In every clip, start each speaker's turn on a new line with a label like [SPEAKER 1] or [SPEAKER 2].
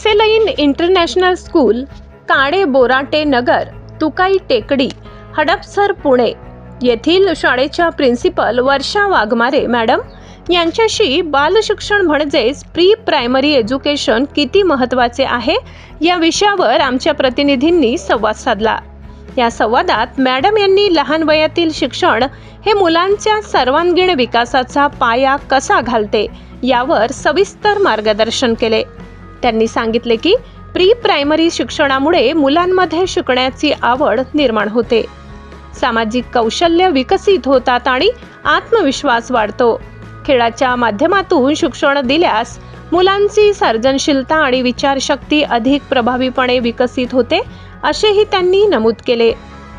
[SPEAKER 1] रोसेलाइन international school, काडे बोराटे नगर, तुकाई टेकडी, हडपसर, पुणे येथील शाळेच्या प्रिन्सिपल वर्षा वाघमारे मॅडम यांच्याशी बालशिक्षण म्हणजेच प्री प्रायमरी एज्युकेशन किती महत्त्वाचे आहे या विषयावर आमच्या प्रतिनिधींनी संवाद साधला। या संवादात मॅडम यांनी लहान वयातील शिक्षण हे मुलांच्या सर्वांगीण विकासाचा पाया कसा घालते यावर सविस्तर मार्गदर्शन केले। त्यांनी सांगितले की प्री प्रायमरी शिक्षणामुळे मुलांमध्ये शिकण्याची आवड निर्माण होते, सामाजिक कौशल्य विकसित होतात आणि आत्मविश्वास वाढतो। खेळाच्या माध्यमातून शिक्षण दिल्यास मुलांची सर्जनशीलता आणि विचारशक्ती अधिक प्रभावीपणे विकसित होते असेही त्यांनी नमूद केले।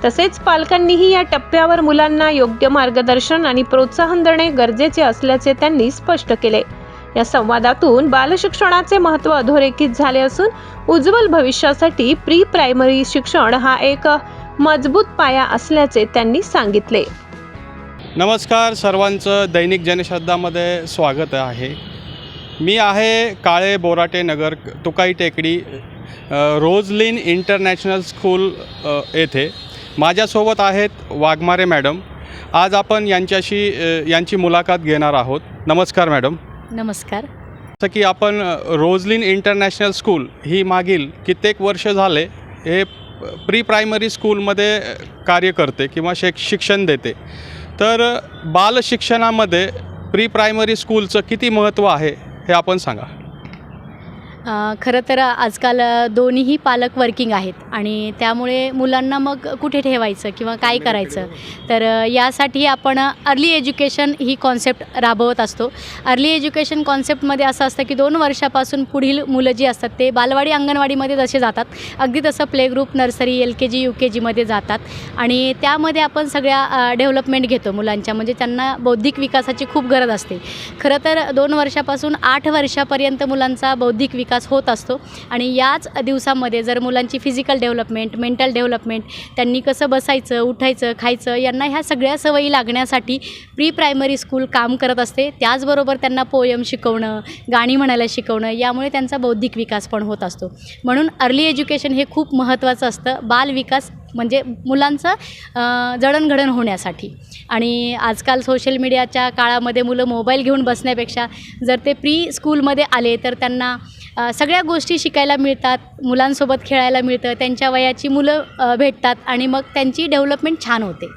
[SPEAKER 1] तसेच पालकांनीही या टप्प्यावर मुलांना योग्य मार्गदर्शन आणि प्रोत्साहन देणे गरजेचे असल्याचे त्यांनी स्पष्ट केले। या संवादातून बालशिक्षणाचे महत्त्व अधोरेखित झाले असून उज्ज्वल भविष्यासाठी प्री प्रायमरी शिक्षण हा एक मजबूत पाया असल्याचे त्यांनी सांगितले।
[SPEAKER 2] नमस्कार, सर्वांचं दैनिक जनश्रद्धामध्ये स्वागत आहे। मी आहे काळे बोराटे नगर, तुकाई टेकडी, रोजलिन इंटरनॅशनल स्कूल येथे। माझ्यासोबत आहेत वाघमारे मॅडम। आज आपण यांची मुलाखत घेणार आहोत। नमस्कार मॅडम।
[SPEAKER 3] नमस्कार।
[SPEAKER 2] जसं की आपण रोजलिन इंटरनॅशनल स्कूल ही मागील कित्येक वर्ष झाले हे प्री प्रायमरी स्कूलमध्ये कार्य करते किंवा शिक्षण देते, तर बालशिक्षणामध्ये प्री प्रायमरी स्कूलचं किती महत्त्व आहे हे आपण सांगा।
[SPEAKER 3] खरं तर आजकाल दोन्हीही पालक वर्किंग आहेत आणि त्यामुळे मुलांना मग कुठे ठेवायचं किंवा काय करायचं, तर यासाठी आपण अर्ली एज्युकेशन ही कॉन्सेप्ट राबवत असतो। अर्ली एज्युकेशन कॉन्सेप्टमध्ये असं असतं की 2 वर्षापासून पुढील मुलं जी असतात ते बालवाडी अंगणवाडीमध्ये जसे जातात, अगदी तसं प्ले ग्रुप, नर्सरी, LKG, UKGमध्ये जातात आणि त्यामध्ये आपण सगळ्या डेव्हलपमेंट घेतो मुलांच्या, म्हणजे त्यांना बौद्धिक विकासाची खूप गरज असते। खरं तर 2 वर्षापासून 8 वर्षापर्यंत मुलांचा बौद्धिक विकास होत असतो आणि याच दिवसामध्ये जर मुलांची फिजिकल डेव्हलपमेंट, मेंटल डेव्हलपमेंट, त्यांनी कसं बसायचं, उठायचं, खायचं, यांना ह्या सगळ्या सवयी लागण्यासाठी प्री प्रायमरी स्कूल काम करत असते। त्याचबरोबर त्यांना पोयम शिकवणं, गाणी म्हणायला शिकवणं, यामुळे त्यांचा बौद्धिक विकास पण होत असतो। म्हणून अर्ली एज्युकेशन हे खूप महत्त्वाचं असतं बालविकास म्हणजे मुलांचं जडणघडण होण्यासाठी। आणि आजकाल सोशल मीडियाच्या काळामध्ये मुलं मोबाईल घेऊन बसण्यापेक्षा जर ते प्री स्कूलमध्ये आले तर त्यांना सगळ्या गोष्टी शिकायला मिळतात, मुलांसोबत खेळायला मिळतं, त्यांच्या वयाची मुलं भेटतात आणि मग त्यांची डेव्हलपमेंट छान होते।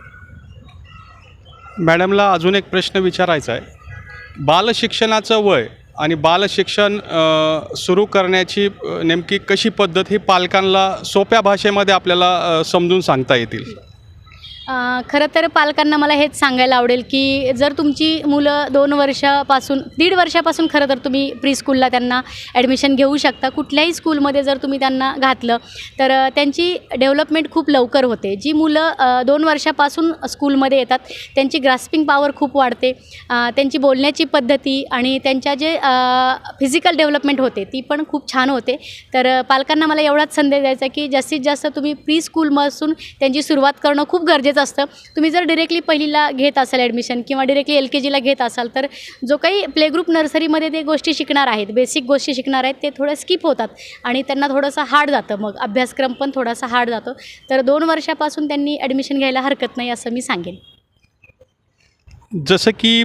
[SPEAKER 2] मॅडमला अजून एक प्रश्न विचारायचा आहे। बालशिक्षणाचं वय आणि बालशिक्षण सुरू करण्याची नेमकी कशी पद्धत ही पालकांना सोप्या भाषेमध्ये आपल्याला समजून सांगता येतील?
[SPEAKER 3] खरं तर पालकांना मला हेच सांगायला आवडेल की जर तुमची मुलं 2 वर्षापासून 1.5 वर्षापासून खरं तर तुम्ही प्री स्कूलला त्यांना ॲडमिशन घेऊ शकता। कुठल्याही स्कूलमध्ये जर तुम्ही त्यांना घातलं तर त्यांची डेव्हलपमेंट खूप लवकर होते। जी मुलं 2 वर्षापासून स्कूलमध्ये येतात त्यांची ग्रास्पिंग पॉवर खूप वाढते, त्यांची बोलण्याची पद्धती आणि त्यांच्या जे फिजिकल डेव्हलपमेंट होते ती पण खूप छान होते। तर पालकांना मला एवढाच संदेश द्यायचा की जास्तीत जास्त तुम्ही प्री स्कूलपासून त्यांची सुरुवात करणं खूप गरजेचं असतं। तुम्ही जर डिरेक्टली पहिलीला घेत असाल ॲडमिशन किंवा डिरेक्टली LKGला घेत असाल तर जो काही प्ले ग्रुप, नर्सरीमध्ये ते गोष्टी शिकणार आहेत, बेसिक गोष्टी शिकणार आहेत, ते थोडं स्किप होतात आणि त्यांना थोडंसं हार्ड जातं, मग अभ्यासक्रम पण थोडासा हार्ड जातो। तर 2 वर्षापासून त्यांनी ॲडमिशन घ्यायला हरकत नाही असं मी सांगेन।
[SPEAKER 2] जसं की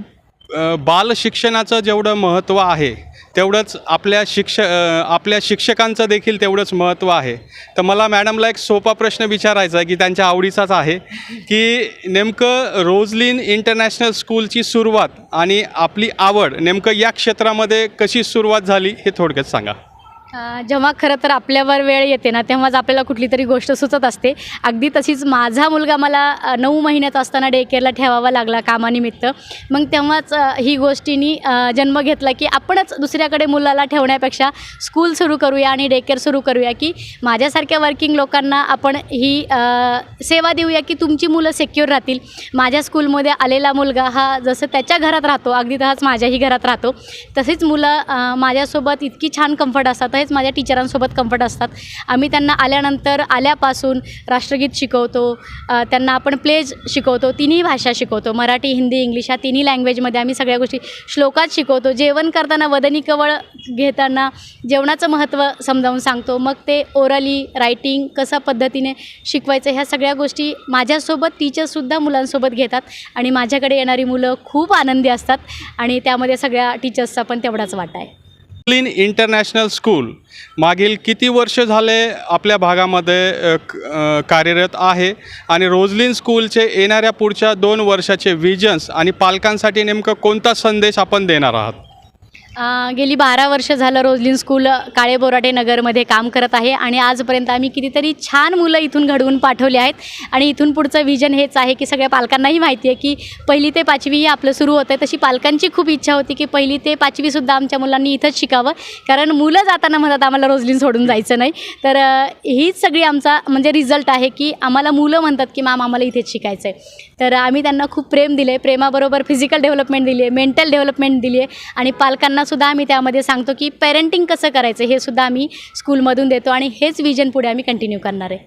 [SPEAKER 2] बालशिक्षणाचं जेवढं महत्त्व आहे तेवढंच आपल्या शिक्षकांचं देखील तेवढंच महत्त्व आहे। तर मला मॅडमला एक सोपा प्रश्न विचारायचा आहे की त्यांच्या आवडीचाच आहे की नेमकं रोजलिन इंटरनॅशनल स्कूलची सुरुवात आणि आपली आवड नेमकं या क्षेत्रामध्ये कशी सुरुवात झाली हे थोडक्यात सांगा।
[SPEAKER 3] जेव्हा खरं तर आपल्यावर वेळ येते ना तेव्हाच आपल्याला कुठली तरी गोष्ट सुचत असते। अगदी तशीच माझा मुलगा मला 9 महिन्याचा असताना डे केअरला ठेवावा लागला कामानिमित्त। मग तेव्हाच ही गोष्टींनी जन्म घेतला की आपणच दुसऱ्याकडे मुलाला ठेवण्यापेक्षा स्कूल सुरू करूया आणि डे केअर सुरू करूया, की माझ्यासारख्या वर्किंग लोकांना आपण ही सेवा देऊया की तुमची मुलं सिक्युअर राहतील। माझ्या स्कूलमध्ये आलेला मुलगा हा जसं त्याच्या घरात राहतो अगदी तसाच माझ्याही घरात राहतो। तसेच मुलं माझ्यासोबत इतकी छान कम्फर्ट असतात, स्वतःच माझ्या टीचरांसोबत कम्फर्ट असतात. आम्ही त्यांना आल्यानंतर आल्यापासून राष्ट्रगीत शिकवतो, त्यांना आपण प्लेज शिकवतो, तिन्ही भाषा शिकवतो, मराठी, हिंदी, इंग्लिश ह्या तिन्ही लँग्वेजमध्ये आम्ही सगळ्या गोष्टी श्लोकात शिकवतो. जेवण करताना वदनी कवळ घेताना जेवणाचं महत्त्व समजावून सांगतो. मग ते ओरली, रायटिंग कशा पद्धतीने शिकवायचं ह्या सगळ्या गोष्टी माझ्यासोबत टीचर्ससुद्धा मुलांसोबत घेतात आणि माझ्याकडे येणारी मुलं खूप आनंदी असतात आणि त्यामध्ये सगळ्या टीचर्सचा पण तेवढाच वाटा आहे.
[SPEAKER 2] रोजलिन इंटरनॅशनल स्कूल मागील किती वर्ष झाले आपल्या भागामध्ये कार्यरत आहे आणि रोजलिन स्कूलचे येणाऱ्या पुढच्या 2 वर्षाचे विजन्स आणि पालकांसाठी नेमकं कोणता संदेश आपण देणार आहात?
[SPEAKER 3] गेली 12 वर्ष झालं रोजलिन स्कूल काळे बोराटे नगरमध्ये काम करत आहे आणि आजपर्यंत आम्ही कितीतरी छान मुलं इथून घडवून पाठवले आहेत आणि इथून पुढचं विजन हेच आहे की सगळ्या पालकांनाही माहिती आहे की 1ली ते 5वी आपलं सुरू होतं आहे. तशी पालकांची खूप इच्छा होती की 1ली ते 5वीसुद्धा आमच्या मुलांनी इथंच शिकावं, कारण मुलं जाताना म्हणतात आम्हाला रोजलिन सोडून जायचं नाही. तर हीच सगळी आमचा म्हणजे रिझल्ट आहे की आम्हाला मुलं म्हणतात की मॅम आम्हाला इथेच शिकायचं आहे. तर आम्ही त्यांना खूप प्रेम दिले आहे, प्रेमाबरोबर फिजिकल डेव्हलपमेंट दिली आहे, मेंटल डेव्हलपमेंट दिली आहे आणि पालकांनासुद्धा आम्ही त्यामध्ये सांगतो की पेरेंटिंग कसं करायचं हे सुद्धा आम्ही स्कूलमधून देतो आणि हेच विजन पुढे आम्ही कंटिन्यू करणार आहे.